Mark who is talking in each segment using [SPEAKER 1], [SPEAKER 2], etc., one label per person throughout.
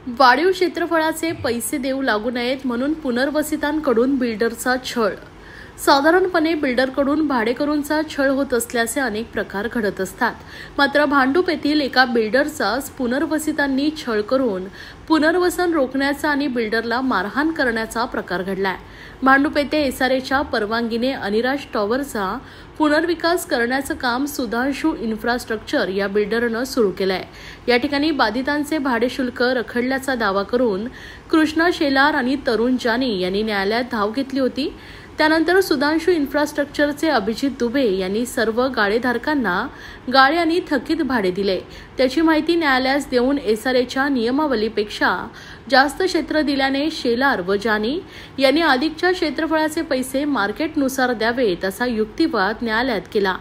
[SPEAKER 1] वाढीव क्षेत्रफळाचे पैसे देऊ लागू नयेत म्हणून पुनर्वसितांकडून बिल्डरचा छळ। साधारणपणे बिल्डरकडून भाडेकरूंचा छळ होत असल्याचे अनेक प्रकार घडत असतात। मात्र भांडूप येथील एका बिल्डरचाच पुनर्वसितांनी छळ करून पुनर्वसन रोखण्याचा आणि बिल्डरला मारहाण करण्याचा प्रकार घडलाय। भांडूप येथे एसआरएच्या परवानगीने अनिराज टॉवरचा पुनर्विकास करण्याचं काम सुधांशू इन्फ्रास्ट्रक्चर या बिल्डरनं सुरू केलंय। या ठिकाणी बाधितांचे भाडे शुल्क रखडल्याचा दावा करून कृष्णा शेलार आणि तरुण जानी यांनी न्यायालयात धाव घेतली होती। त्यानंतर सुधांशू इन्फ्रास्ट्रक्चरचे अभिजित दुबे यांनी सर्व गाळेधारकांना गाळे आणि थकीत भाडे दिले। त्याची माहिती न्यायालयास देऊन एसआरएच्या नियमावलीपेक्षा जास्त क्षेत्र दिल्याने शेलार व जानी यांनी अधिकच्या क्षेत्रफळाचे पैसे मार्केटनुसार द्यावेत असा युक्तिवाद न्यायालयात केला।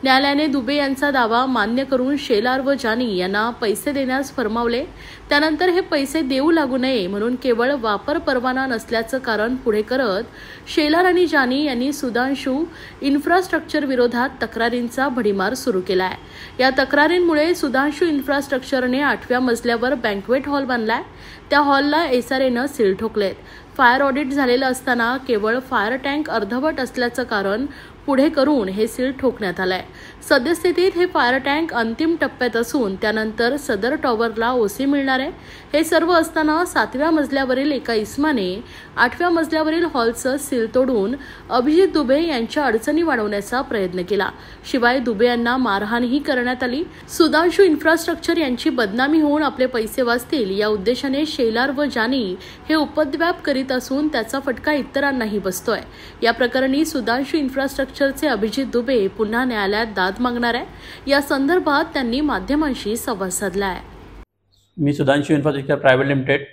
[SPEAKER 1] न्यायालयाने दुबे यांचा दावा मान्य करून शेलार व जानी यांना पैसे देण्यास फरमावले। त्यानंतर हे पैसे देऊ लागू नये म्हणून केवळ वापर परवाना नसल्याचं कारण पुढे करत शेलार आणि जानी यांनी सुधांशू इन्फ्रास्ट्रक्चर विरोधात तक्रारींचा भडीमार सुरू केलाय। या तक्रारींमुळे सुधांशू इन्फ्रास्ट्रक्चरने 8व्या मजल्यावर बँक्वेट हॉल बांधलाय। त्या हॉलला एसआरएनं सील ठोकलेत। फायर ऑडिट झालेलं असताना केवळ फायर टँक अर्धवट असल्याचं कारण पुढे करून हे सील ठोकण्यात आलंय। सद्यस्थितीत हे फायर टँक अंतिम टप्प्यात असून त्यानंतर सदर टॉवरला ओसी मिळणार आहे। हे सर्व असताना 7व्या मजल्यावरील एका इस्माने 8व्या मजल्यावरील हॉलचं सील तोडून अभिजित दुबे यांच्या अडचणी वाढवण्याचा प्रयत्न केला। शिवाय दुबे यांना मारहाणही करण्यात आली। सुधांशू इन्फ्रास्ट्रक्चर यांची बदनामी होऊन आपले पैसे वाचतील या उद्देशाने शेलार व जानी हे उपद्व्याप करीत असून त्याचा फटका इतरांनाही बसतोय। या प्रकरणी सुधांशू इन्फ्रास्ट्रक्चरचे अभिजित दुबे पुन्हा न्यायालयात दाद मागणार आहे। या संदर्भात त्यांनी माध्यमांशी संवाद साधला आहे।
[SPEAKER 2] मी सुधांशू इन्फ्रास्ट्रक्चर प्रायव्हेट लिमिटेड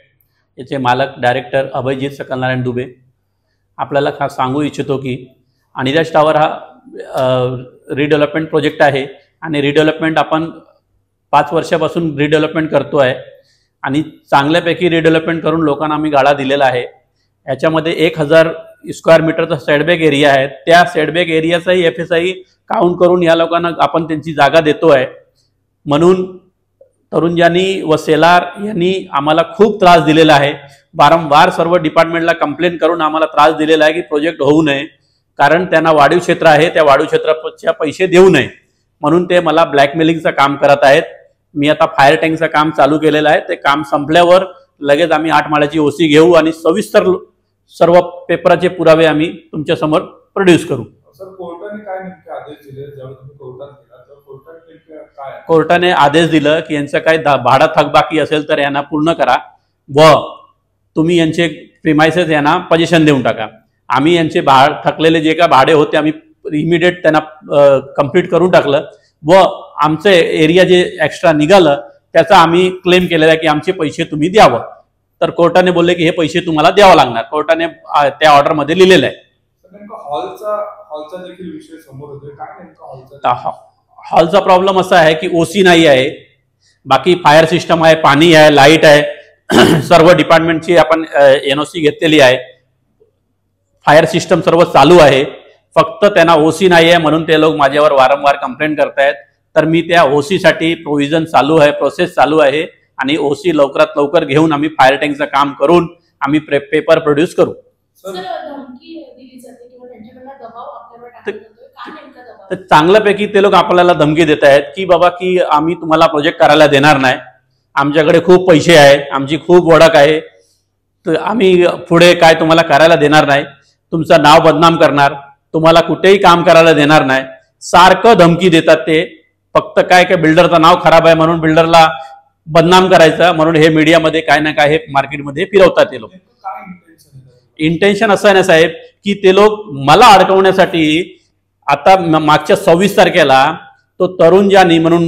[SPEAKER 2] याचे मालक डायरेक्टर अभिजित सकलनारायण दुबे आपल्याला खास सांगू इच्छितो की अनिराज टॉवर हा रिडेव्हलपमेंट प्रोजेक्ट आहे आणि रिडेव्हलपमेंट आपण 5 वर्षापासून रिडेव्हलपमेंट करतो आहे आणि चांगल्यापैकी रिडेव्हलपमेंट करून लोकांना आम्ही गाळा दिलेला आहे। याच्यामध्ये 1000 स्क्वेअर मीटरचा सेटबॅक एरिया आहे। त्या सेटबॅक एरियाचाही एफएसआई काउंट करून या लोकांना आपण त्यांची जागा देतो आहे। म्हणून तरुण जानी व सेलार यांनी आम्हाला खूप त्रास दिलेला आहे। वारंवार सर्व डिपार्टमेंटला कंप्लेंट करून आम्हाला त्रास दिलेला आहे की प्रोजेक्ट होऊ नये, कारण त्यांना वाढीव क्षेत्र आहे, त्या वाढीव क्षेत्राचे पैसे देऊ नये म्हणून ते मला ब्लॅकमेलिंगचं काम करत आहेत। मी आता फायर टँकचं काम चालू केलेलं आहे। ते काम संपल्यावर लगेच आम्ही 8 माळ्याची ओसी घेऊ आणि सविस्तर सर्व पेपराचे पुरावे आम्ही तुमच्या समोर प्रोड्यूस करू।
[SPEAKER 3] सर, कोर्टाने काय नेमके आदेश दिले? जेव्हा तुम्ही कोर्टात गेला तर कोर्टाने नेमके काय?
[SPEAKER 2] कोर्टाने आदेश दिलं की यांचं काय भाडा थकबाकी असेल तर यांना पूर्ण करा व तुम्ही यांचे प्रिमाइसेस यांना पोझिशन देऊन टाका। आम्ही यांचे थकलेले जे काय भाडे होते आम्ही इमिडिएट त्यांना कंप्लीट करून टाकलं व आमचे एरिया जे एक्स्ट्रा निघालं त्याचा आम्ही क्लेम केलेला आहे की आमचे पैसे तुम्ही द्यावं। तर कोर्टाने बोलले की हे पैसे तुम्हाला द्यावं लागणार। कोर्टाने त्या ऑर्डरमध्ये लिहिलेलं आहे।
[SPEAKER 3] हॉलचा देखील विषय समोर होतोय, काय नेमका
[SPEAKER 2] हॉलचा प्रॉब्लेम असा आहे की ओसी नाही आहे, बाकी फायर सिस्टम आहे, पाणी आहे, लाईट आहे, सर्व डिपार्टमेंटची आपण एनओसी घेतलेली आहे, फायर सिस्टम सर्व चालू आहे। फक्त त्यांना ओसी नाही आहे म्हणून ते लोक माझ्यावर वारंवार कंप्लेंट करतायत। तर मी त्या ओसी साठी प्रोव्हिजन चालू आहे, प्रोसेस चालू आहे आणि ओसी लवकरात लवकर घेऊन आम्ही फायर टँकचं काम करून आम्ही पेपर प्रोड्यूस करू। तर चांगल्यापैकी ते लोक आपल्याला धमकी देत आहेत की बाबा की आम्ही तुम्हाला प्रोजेक्ट करायला देणार नाही, आमच्याकडे खूप पैसे आहे, आमची खूप ओळख आहे, तर आम्ही पुढे काय तुम्हाला करायला देणार नाही, तुमचं नाव बदनाम करणार, तुम्हाला कुठेही काम करायला देणार नाही, सारखं धमकी देतात ते। फक्त काय काय बिल्डरचं नाव खराब आहे म्हणून बिल्डरला बदनाम करायचं म्हणून हे मीडियामध्ये काय ना काय हे मार्केटमध्ये फिरवतात ते लोक। इंटेन्शन असं आहे ना साहेब की ते लोक मला अडकवण्यासाठी आता मागच्या 26 तारखेला तो तरुण जानी म्हणून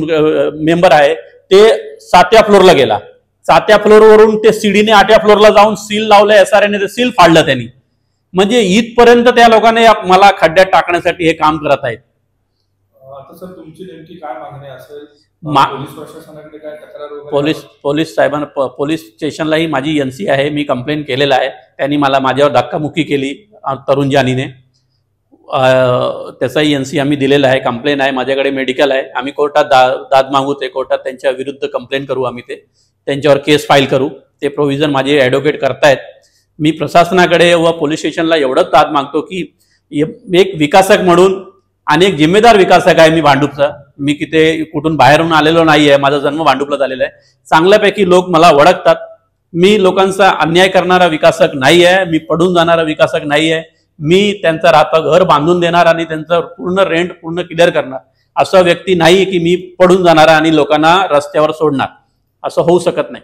[SPEAKER 2] मेंबर आहे ते 7व्या फ्लोअरला गेला। 7व्या फ्लोअरवरून ते सीडीने 8व्या फ्लोअरला जाऊन सील लावलं, एसआरएने ते सील फाडलं त्यांनी। म्हणजे इथपर्यंत त्या लोकांनी मला खड्ड्यात टाकण्यासाठी हे काम करत आहेत।
[SPEAKER 3] आता सर तुमची नेमकी काय मागणी असेल? पोलीस प्रशासनाकडे काय तक्रार वगैरे?
[SPEAKER 2] पोलीस साहेबांना पोलीस स्टेशनलाही माझी एनसी आहे, मी कंप्लेंट केलेला आहे। त्यांनी माझ्यावर धक्कामुक्की केली तरुण जानीने, त्याचाही एनसी आम्ही दिलेला आहे, कंप्लेंट आहे, माझ्याकडे मेडिकल आहे। आम्ही कोर्टात दाद मागू, ते कोर्टात त्यांच्या विरुद्ध कंप्लेंट करू, आम्ही त्यांच्यावर केस फाईल करू। ते प्रोव्हिजन माझे ॲडव्होकेट करतायत. मी प्रशासनाकडे व पोलीस स्टेशनला एवढंच दाद मागतो की एक विकासक म्हणून आणि एक जिम्मेदार विकासक आहे मी भांडूपचा. मी किती कुठून बाहेरून आलेलो नाही आहे, माझा जन्म भांडूपला झालेला आहे. चांगल्यापैकी लोक मला ओळखतात. मी लोकांचा अन्याय करणारा विकासक नाही आहे, मी पडून जाणारा विकासक नाही आहे. मी त्यांचं राहतं घर बांधून देणार आणि त्यांचं पूर्ण रेंट पूर्ण क्लिअर करणार असा व्यक्ती नाही की मी पडून जाणारा आणि लोकांना रस्त्यावर सोडणार. असं होऊ शकत नाही.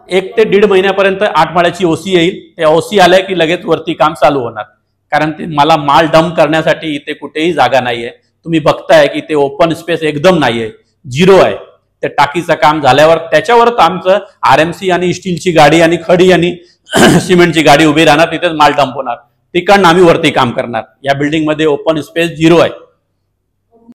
[SPEAKER 2] 1 ते 1.5 महिन्यापर्यंत 8 माळ्याची ओसी येईल. त्या ओसी आल्या की लगेच वरती काम चालू होणार. कारण ते मला माल डंप करण्यासाठी इथे कुठेही जागा नाहीये. तुम्ही बघताय की ते ओपन स्पेस एकदम नाहीये, 0 आहे. ते टाकीचं काम झाल्यावर त्याच्यावर आमचं RMC आणि स्टीलची गाडी आणि खडी आणि सिमेंटची गाडी उभी राहणार, तिथेच माल डंप होणार. तिकडनं आम्ही वरती काम करणार. या बिल्डिंगमध्ये ओपन स्पेस 0 आहे.